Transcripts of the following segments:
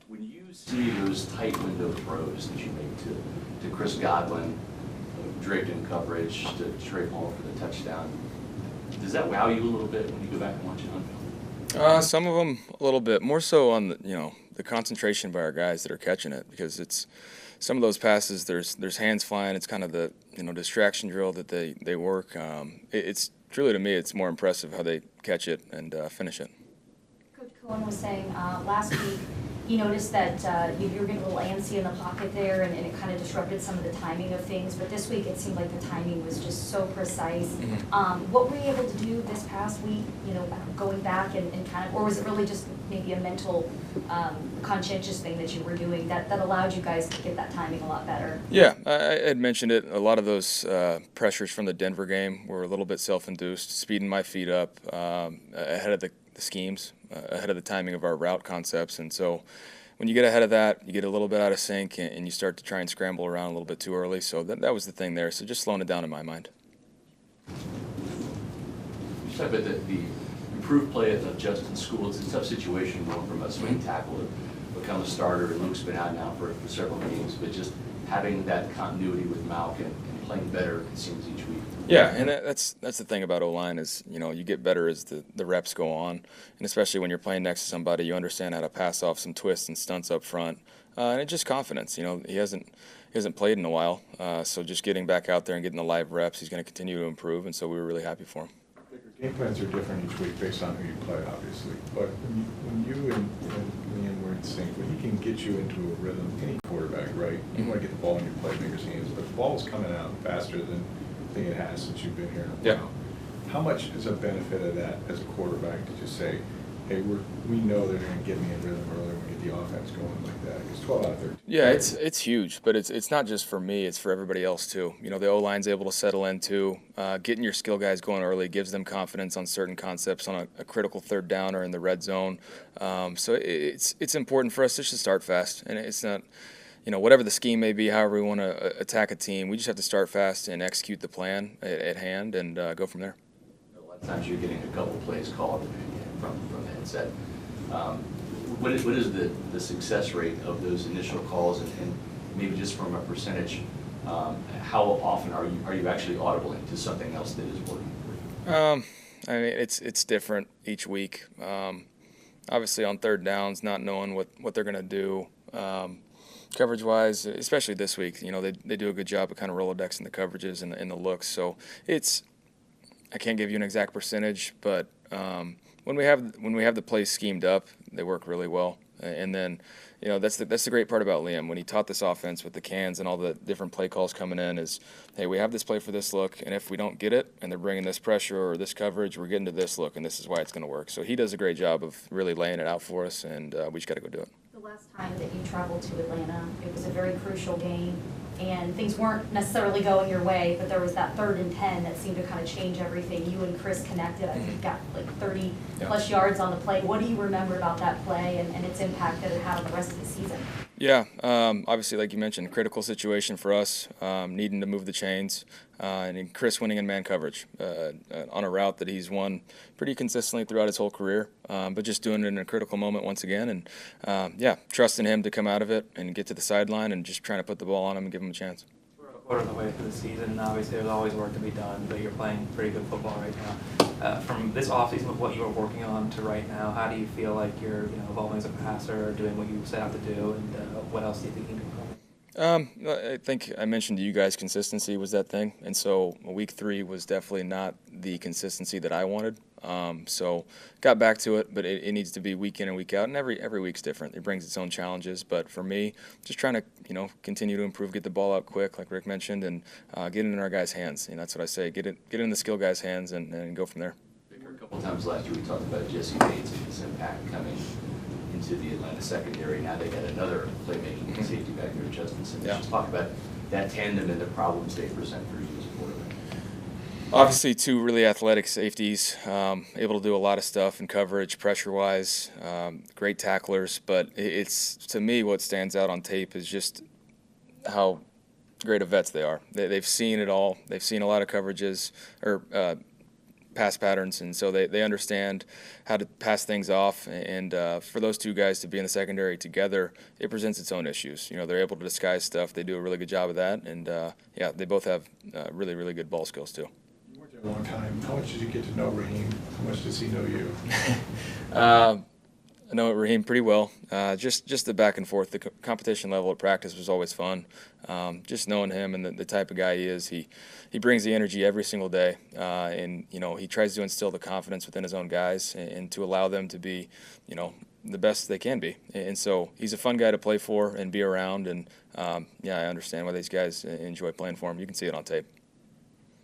When you see those tight window throws that you make to Chris Godwin, draped in coverage, to Trey Paul for the touchdown, does that wow you a little bit when you go back and watch it on film? Some of them a little bit more so on the concentration by our guys that are catching it, because it's some of those passes there's hands flying. It's kind of the distraction drill that they work. It's truly, to me, it's more impressive how they catch it and finish it. Coach Coen was saying last week he noticed that you were getting a little antsy in the pocket there, and it kind of disrupted some of the timing of things. But this week it seemed like the timing was just so precise. Mm-hmm. What were you able to do this past week, going back and kind of, or was it really just maybe a mental, conscientious thing that you were doing that allowed you guys to get that timing a lot better? Yeah, I had mentioned it. A lot of those pressures from the Denver game were a little bit self-induced, speeding my feet up ahead of the schemes, ahead of the timing of our route concepts. And so when you get ahead of that, you get a little bit out of sync and you start to try and scramble around a little bit too early. So that was the thing there. So just slowing it down in my mind. You talk about the improved play of Justin School. It's a tough situation going from a swing tackle to become a starter. Luke's been out now for several games, but just having that continuity with Malcolm and playing better, it seems, each week. Yeah, and that's the thing about O-line is, you get better as the reps go on, and especially when you're playing next to somebody, you understand how to pass off some twists and stunts up front, and it's just confidence. He hasn't played in a while, so just getting back out there and getting the live reps, he's going to continue to improve, and so we were really happy for him. Game plans are different each week based on who you play, obviously. But when you and Liam were in sync, when he can get you into a rhythm, any quarterback, right? You want to get the ball in your playmakers' hands, but the ball's coming out faster than I think it has since you've been here in a while. How much is a benefit of that as a quarterback to just say, hey, we know they're going to get me in rhythm earlier when we get the offense going like that? It's 12 out of 13. Yeah, it's huge, but it's not just for me, it's for everybody else too. The O-line's able to settle in too. Getting your skill guys going early gives them confidence on certain concepts on a critical third down or in the red zone. So it's important for us just to start fast, and it's not, whatever the scheme may be, however we want to attack a team, we just have to start fast and execute the plan at hand and go from there. A lot of times you're getting a couple plays called from the headset. What is the success rate of those initial calls, and maybe just from a percentage, how often are you actually audible into something else that is working for you? I mean, it's different each week. Obviously on third downs, not knowing what they're going to do. Coverage-wise, especially this week, they do a good job of kind of Rolodexing the coverages and the looks. So I can't give you an exact percentage, but when we have the plays schemed up, they work really well. And then, that's the great part about Liam. When he taught this offense with the cans and all the different play calls coming in is, hey, we have this play for this look, and if we don't get it and they're bringing this pressure or this coverage, we're getting to this look, and this is why it's going to work. So he does a great job of really laying it out for us, and we just got to go do it. The last time that you traveled to Atlanta, it was a very crucial game, and things weren't necessarily going your way, but there was that 3rd and 10 that seemed to kind of change everything. You and Chris connected. I think you got like 30-plus yards on the play. What do you remember about that play and its impact that it had on the rest of the season? Yeah, obviously, like you mentioned, critical situation for us, needing to move the chains, and Chris winning in man coverage on a route that he's won pretty consistently throughout his whole career, but just doing it in a critical moment once again, and trusting him to come out of it and get to the sideline and just trying to put the ball on him and give him a chance. We're a quarter of the way through the season, and obviously there's always work to be done, but you're playing pretty good football right now. From this offseason, with what you were working on to right now, how do you feel like you're evolving as a passer, doing what you set out to do, and what else do you think you can improve? I think I mentioned to you guys consistency was that thing, and so week 3 was definitely not the consistency that I wanted. So got back to it, but it needs to be week in and week out, and every week's different. It brings its own challenges, but for me, just trying to continue to improve, get the ball out quick, like Rick mentioned, and get it in our guys' hands. That's what I say. Get it in the skill guys' hands and go from there. A couple of times last year we talked about Jesse Bates and his impact coming into the Atlanta secondary. Now they got another playmaking safety back there, Justin. Just talk about that tandem and the problems they present for you as a quarterback. Obviously, 2 really athletic safeties, able to do a lot of stuff in coverage, pressure-wise, great tacklers. But it's, to me, what stands out on tape is just how great of vets they are. They've seen it all. They've seen a lot of coverages or pass patterns, and so they understand how to pass things off. And for those two guys to be in the secondary together, it presents its own issues. They're able to disguise stuff. They do a really good job of that, and yeah, they both have really, really good ball skills too. You worked there a long time. How much did you get to know Raheem? How much does he know you? I know Raheem pretty well. Just the back and forth. The competition level at practice was always fun. Just knowing him and the type of guy he is, he brings the energy every single day, and he tries to instill the confidence within his own guys and to allow them to be, the best they can be. And so he's a fun guy to play for and be around. And yeah, I understand why these guys enjoy playing for him. You can see it on tape.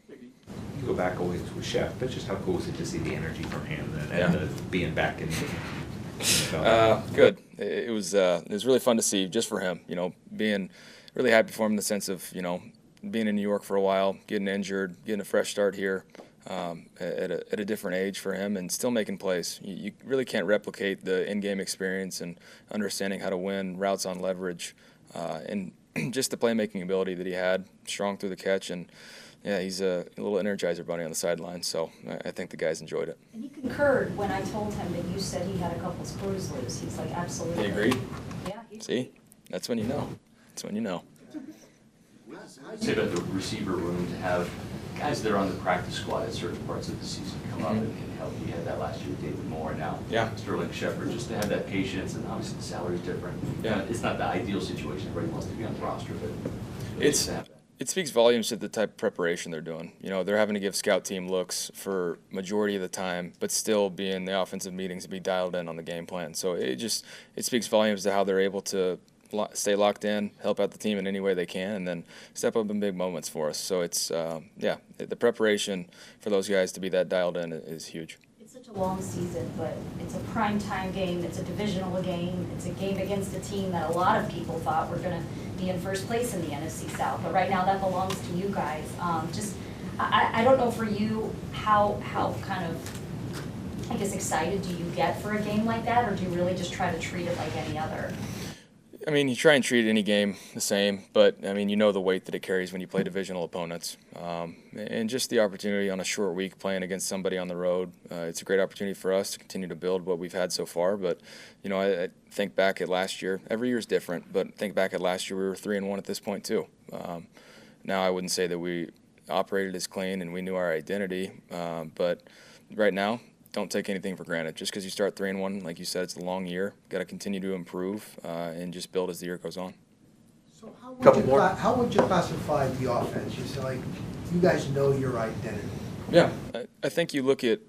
You go back always with Shep, but just how cool is it to see the energy from him and being back in the Good. It was really fun to see just for him. Being really happy for him in the sense of being in New York for a while, getting injured, getting a fresh start here at a different age for him, and still making plays. You really can't replicate the in-game experience and understanding how to win routes on leverage, and just the playmaking ability that he had, strong through the catch, and yeah, he's a little Energizer bunny on the sideline, so I think the guys enjoyed it. And he concurred when I told him that you said he had a couple screws loose. He's like, absolutely. He agreed? Yeah. See? That's when you know. That's when you know. I'd say about the receiver room to have guys that are on the practice squad at certain parts of the season come up and help. You had that last year with David Moore, now Sterling Shepard, just to have that patience, and obviously the salary's different. Yeah. It's not the ideal situation. Everybody wants to be on the roster, but It's to have that. It speaks volumes to the type of preparation they're doing. They're having to give scout team looks for majority of the time, but still be in the offensive meetings and be dialed in on the game plan. So it speaks volumes to how they're able to stay locked in, help out the team in any way they can, and then step up in big moments for us. So it's the preparation for those guys to be that dialed in is huge. It's such a long season, but it's a primetime game. It's a divisional game. It's a game against a team that a lot of people thought were going to be in first place in the NFC South. But right now that belongs to you guys. I don't know for you how kind of, I guess, excited do you get for a game like that, or do you really just try to treat it like any other? I mean, you try and treat any game the same, but, I mean, the weight that it carries when you play divisional opponents. And just the opportunity on a short week playing against somebody on the road, it's a great opportunity for us to continue to build what we've had so far. But, I think back at last year. Every year is different, but think back at last year, we were 3-1 at this point too. Now I wouldn't say that we operated as clean and we knew our identity, but right now, don't take anything for granted. Just because you start 3-1, like you said, it's a long year. Got to continue to improve and just build as the year goes on. So how would you classify the offense? You say, like, you guys know your identity. Yeah, I think you look at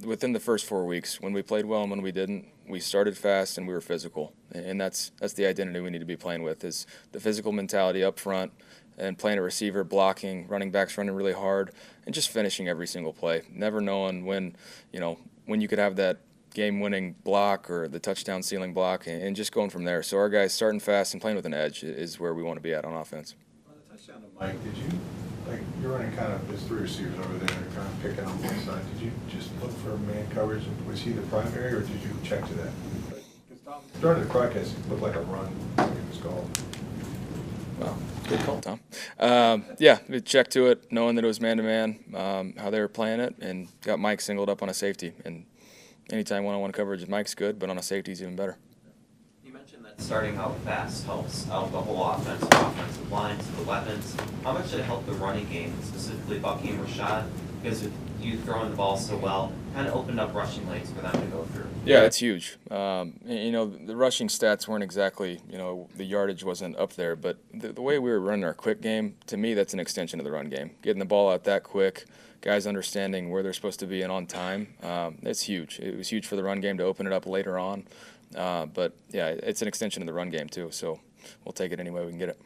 within the first 4 weeks, when we played well and when we didn't, we started fast and we were physical. And that's the identity we need to be playing with, is the physical mentality up front and playing a receiver, blocking, running backs running really hard, and just finishing every single play. Never knowing when you could have that game-winning block or the touchdown ceiling block, and just going from there. So our guys starting fast and playing with an edge is where we want to be at on offense. On the touchdown to Mike, you're running kind of, there's three receivers over there, and kind of picking on one side. Did you just look for man coverage? Was he the primary, or did you check to that? Because during the broadcast, it looked like a run when he was called. Well, good call, Tom. Yeah, we checked to it, knowing that it was man-to-man, how they were playing it, and got Mike singled up on a safety. And anytime one-on-one coverage of Mike's good, but on a safety is even better. You mentioned that starting out fast helps out the whole offense, the offensive lines, the weapons. How much did it help the running game, specifically Bucky and Rashad? Because if you throwing the ball so well, kind of opened up rushing lanes for them to go through. Yeah, it's huge. The rushing stats weren't exactly, the yardage wasn't up there, but the way we were running our quick game, to me, that's an extension of the run game. Getting the ball out that quick, guys understanding where they're supposed to be and on time, it's huge. It was huge for the run game to open it up later on. But, yeah, it's an extension of the run game, too, so we'll take it any way we can get it.